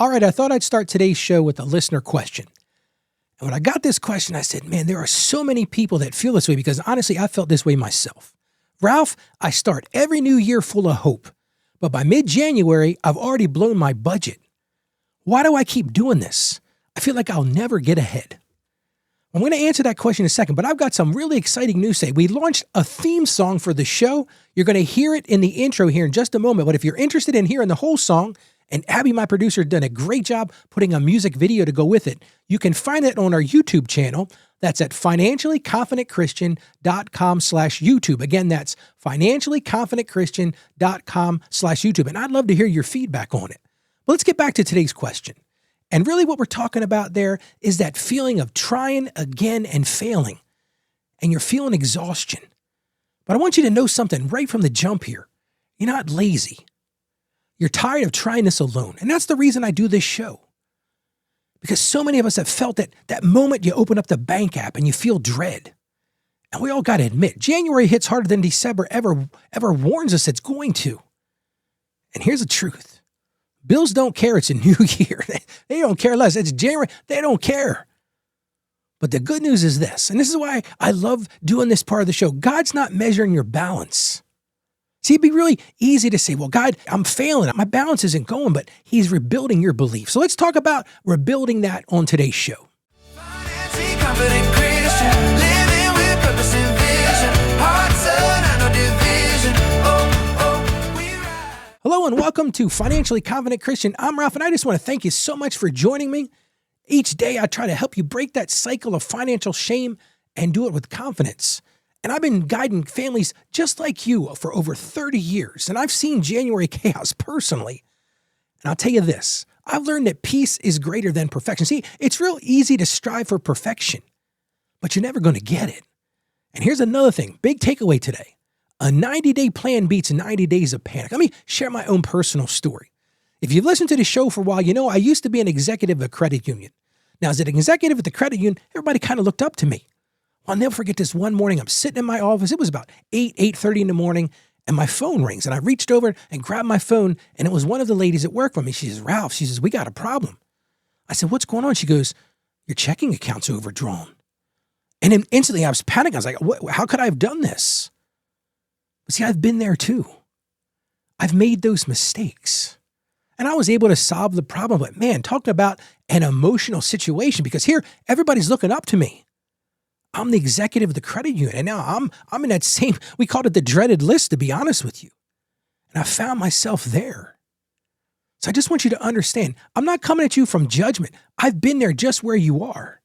All right, I thought I'd start today's show with a listener question. And when I got this question, I said, man, there are so many people that feel this way because honestly, I felt this way myself. Ralph, I start every new year full of hope, but by mid-January, I've already blown my budget. Why do I keep doing this? I feel like I'll never get ahead. I'm going to answer that question in a second, but I've got some really exciting news today. We launched a theme song for the show. You're going to hear it in the intro here in just a moment, but if you're interested in hearing the whole song, and Abby, my producer, done a great job putting a music video to go with it, you can find it on our YouTube channel. That's at financiallyconfidentchristian.com/YouTube. Again, that's financiallyconfidentchristian.com/YouTube. And I'd love to hear your feedback on it. But let's get back to today's question. And really what we're talking about there is that feeling of trying again and failing. And you're feeling exhaustion. But I want you to know something right from the jump here. You're not lazy. You're tired of trying this alone. And that's the reason I do this show. Because so many of us have felt that moment you open up the bank app and you feel dread. And we all got to admit, January hits harder than December ever warns us it's going to. And here's the truth. Bills don't care it's a new year. They don't care less. It's January. They don't care. But the good news is this, and this is why I love doing this part of the show. God's not measuring your balance. See, it'd be really easy to say, well, God, I'm failing. My balance isn't going, but he's rebuilding your belief. So let's talk about rebuilding that on today's show. Financially confident Christian, living with purpose and vision, heart, son, and no division. We ride. Hello and welcome to Financially Confident Christian. I'm Ralph, and I just want to thank you so much for joining me. Each day I try to help you break that cycle of financial shame and do it with confidence. And I've been guiding families just like you for over 30 years, and I've seen January chaos personally. And I'll tell you this, I've learned that peace is greater than perfection. See, it's real easy to strive for perfection, but you're never going to get it. And here's another thing, big takeaway today. A 90-day plan beats 90 days of panic. Let me share my own personal story. If you've listened to the show for a while, you know I used to be an executive of a credit union. Now, as an executive at the credit union, everybody kind of looked up to me. I'll never forget this one morning. I'm sitting in my office. It was about 8:30 in the morning, and my phone rings. And I reached over and grabbed my phone, and it was one of the ladies at work for me. She says, Ralph, she says, we got a problem. I said, what's going on? She goes, your checking account's overdrawn. And then instantly I was panicking. I was like, how could I have done this? But see, I've been there too. I've made those mistakes. And I was able to solve the problem. But man, talking about an emotional situation, because here, everybody's looking up to me. I'm the executive of the credit union, and now I'm in that same, we called it the dreaded list, to be honest with you. And I found myself there. So I just want you to understand, I'm not coming at you from judgment. I've been there just where you are.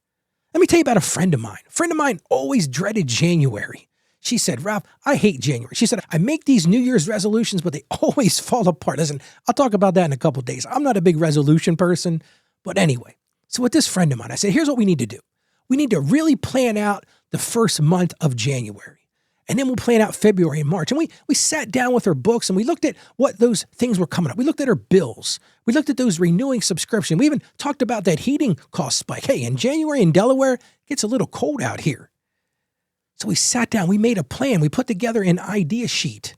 Let me tell you about a friend of mine. A friend of mine always dreaded January. She said, Ralph, I hate January. She said, I make these New Year's resolutions, but they always fall apart. Listen, I'll talk about that in a couple of days. I'm not a big resolution person, but anyway. So with this friend of mine, I said, here's what we need to do. We need to really plan out the first month of January. And then we'll plan out February and March. And we sat down with her books and we looked at what those things were coming up. We looked at her bills. We looked at those renewing subscription. We even talked about that heating cost spike. Hey, in January in Delaware, it gets a little cold out here. So we sat down, we made a plan. We put together an idea sheet.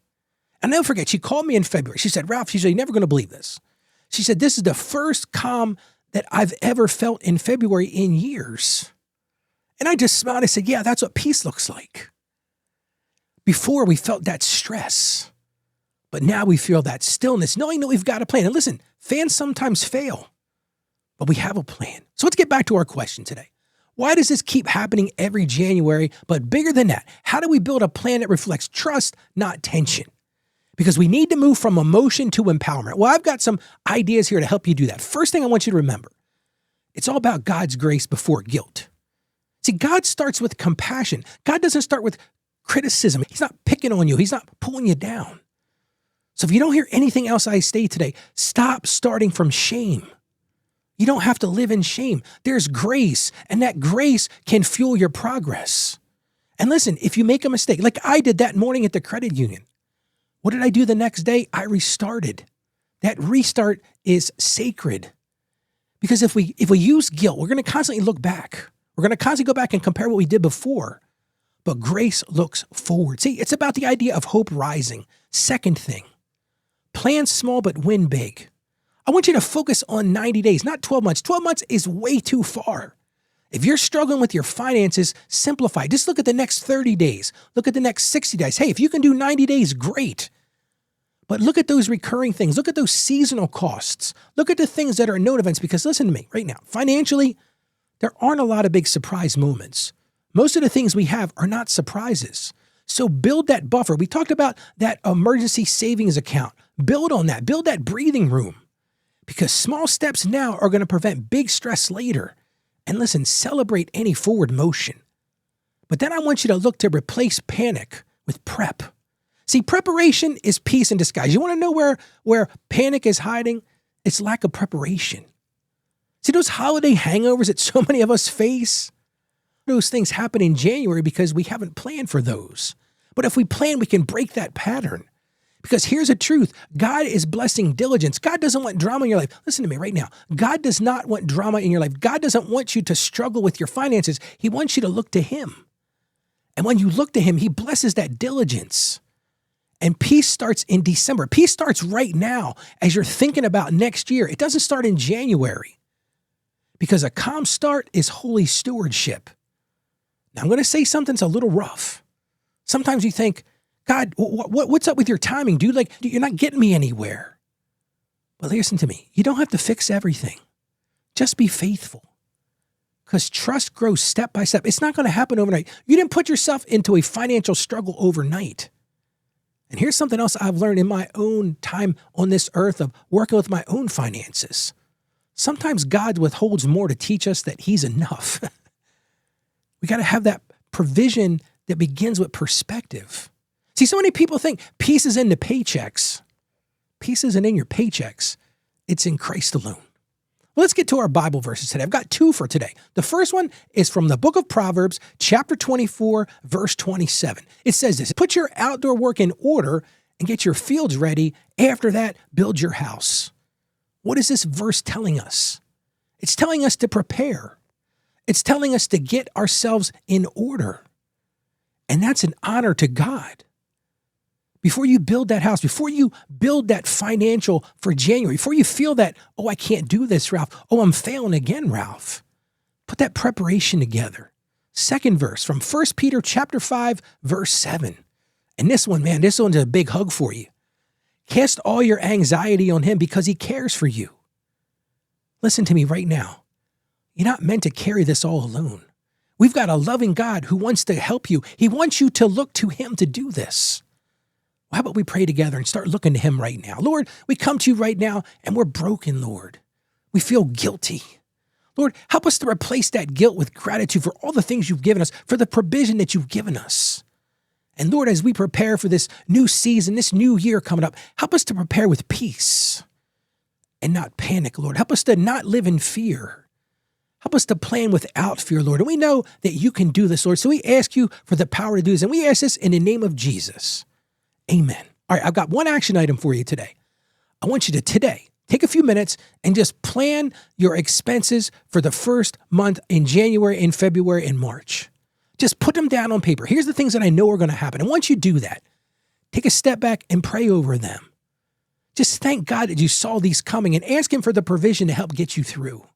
And I'll never forget, she called me in February. She said, Ralph, she said, you're never going to believe this. She said, this is the first calm that I've ever felt in February in years. And I just smiled. I said, yeah, that's what peace looks like. Before we felt that stress, but now we feel that stillness, knowing that we've got a plan. And listen, fans sometimes fail, but we have a plan. So let's get back to our question today. Why does this keep happening every January? But bigger than that, how do we build a plan that reflects trust, not tension? Because we need to move from emotion to empowerment. Well, I've got some ideas here to help you do that. First thing I want you to remember, it's all about God's grace before guilt. See, God starts with compassion. God doesn't start with criticism. He's not picking on you. He's not pulling you down. So if you don't hear anything else I say today, stop starting from shame. You don't have to live in shame. There's grace, and that grace can fuel your progress. And listen, if you make a mistake, like I did that morning at the credit union, what did I do the next day? I restarted. That restart is sacred. Because if we use guilt, we're going to constantly look back. We're going to constantly go back and compare what we did before. But grace looks forward. See, it's about the idea of hope rising. Second thing, plan small but win big. I want you to focus on 90 days, not 12 months. 12 months is way too far. If you're struggling with your finances, simplify. Just look at the next 30 days. Look at the next 60 days. Hey, if you can do 90 days, great. But look at those recurring things. Look at those seasonal costs. Look at the things that are known events, because listen to me right now. Financially, there aren't a lot of big surprise moments. Most of the things we have are not surprises. So build that buffer. We talked about that emergency savings account. Build on that. Build that breathing room, because small steps now are going to prevent big stress later. And listen, celebrate any forward motion. But then I want you to look to replace panic with prep. See, preparation is peace in disguise. You want to know where panic is hiding? It's lack of preparation. See, those holiday hangovers that so many of us face? Those things happen in January because we haven't planned for those. But if we plan, we can break that pattern. Because here's the truth. God is blessing diligence. God doesn't want drama in your life. Listen to me right now. God does not want drama in your life. God doesn't want you to struggle with your finances. He wants you to look to Him. And when you look to Him, He blesses that diligence. And peace starts in December. Peace starts right now as you're thinking about next year. It doesn't start in January. Because a calm start is holy stewardship. Now, I'm going to say something's a little rough. Sometimes you think, God, what's up with your timing, dude? Like, you're not getting me anywhere. But listen to me. You don't have to fix everything. Just be faithful. Because trust grows step by step. It's not going to happen overnight. You didn't put yourself into a financial struggle overnight. And here's something else I've learned in my own time on this earth of working with my own finances. Sometimes God withholds more to teach us that He's enough. We got to have that provision that begins with perspective. See, so many people think peace is in the paychecks. Peace isn't in your paychecks. It's in Christ alone. Well, let's get to our Bible verses today. I've got two for today. The first one is from the book of Proverbs, chapter 24, verse 27. It says this: put your outdoor work in order and get your fields ready. After that, build your house. What is this verse telling us? It's telling us to prepare. It's telling us to get ourselves in order. And that's an honor to God. Before you build that house, before you build that financial for January, before you feel that, oh, I can't do this, Ralph. Oh, I'm failing again, Ralph. Put that preparation together. Second verse from 1 Peter chapter 5, verse 7. And this one, man, this one's a big hug for you. Cast all your anxiety on Him because He cares for you. Listen to me right now. You're not meant to carry this all alone. We've got a loving God who wants to help you. He wants you to look to Him to do this. How about we pray together and start looking to Him right now? Lord, we come to you right now and we're broken, Lord. We feel guilty. Lord, help us to replace that guilt with gratitude for all the things you've given us, for the provision that you've given us. And Lord, as we prepare for this new season, this new year coming up, help us to prepare with peace and not panic, Lord. Help us to not live in fear. Help us to plan without fear, Lord. And we know that you can do this, Lord. So we ask you for the power to do this. And we ask this in the name of Jesus. Amen. All right, I've got one action item for you today. I want you to today take a few minutes and just plan your expenses for the first month in January and February and March. Just put them down on paper. Here's the things that I know are going to happen. And once you do that, take a step back and pray over them. Just thank God that you saw these coming and ask Him for the provision to help get you through.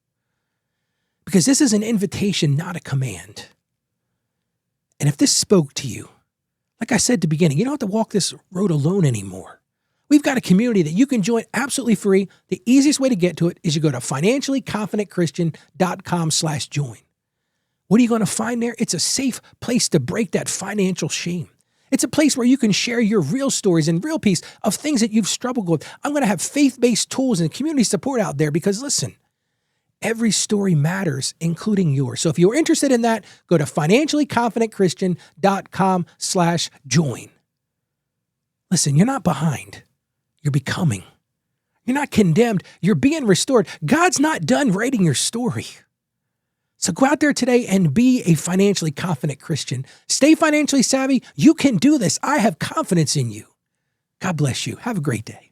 Because this is an invitation, not a command. And if this spoke to you, like I said at the beginning, you don't have to walk this road alone anymore. We've got a community that you can join absolutely free. The easiest way to get to it is you go to financiallyconfidentchristian.com/join. What are you going to find there? It's a safe place to break that financial shame. It's a place where you can share your real stories and real piece of things that you've struggled with. I'm going to have faith-based tools and community support out there because listen, every story matters, including yours. So if you're interested in that, go to financiallyconfidentchristian.com/join. Listen, you're not behind. You're becoming. You're not condemned. You're being restored. God's not done writing your story. So go out there today and be a financially confident Christian. Stay financially savvy. You can do this. I have confidence in you. God bless you. Have a great day.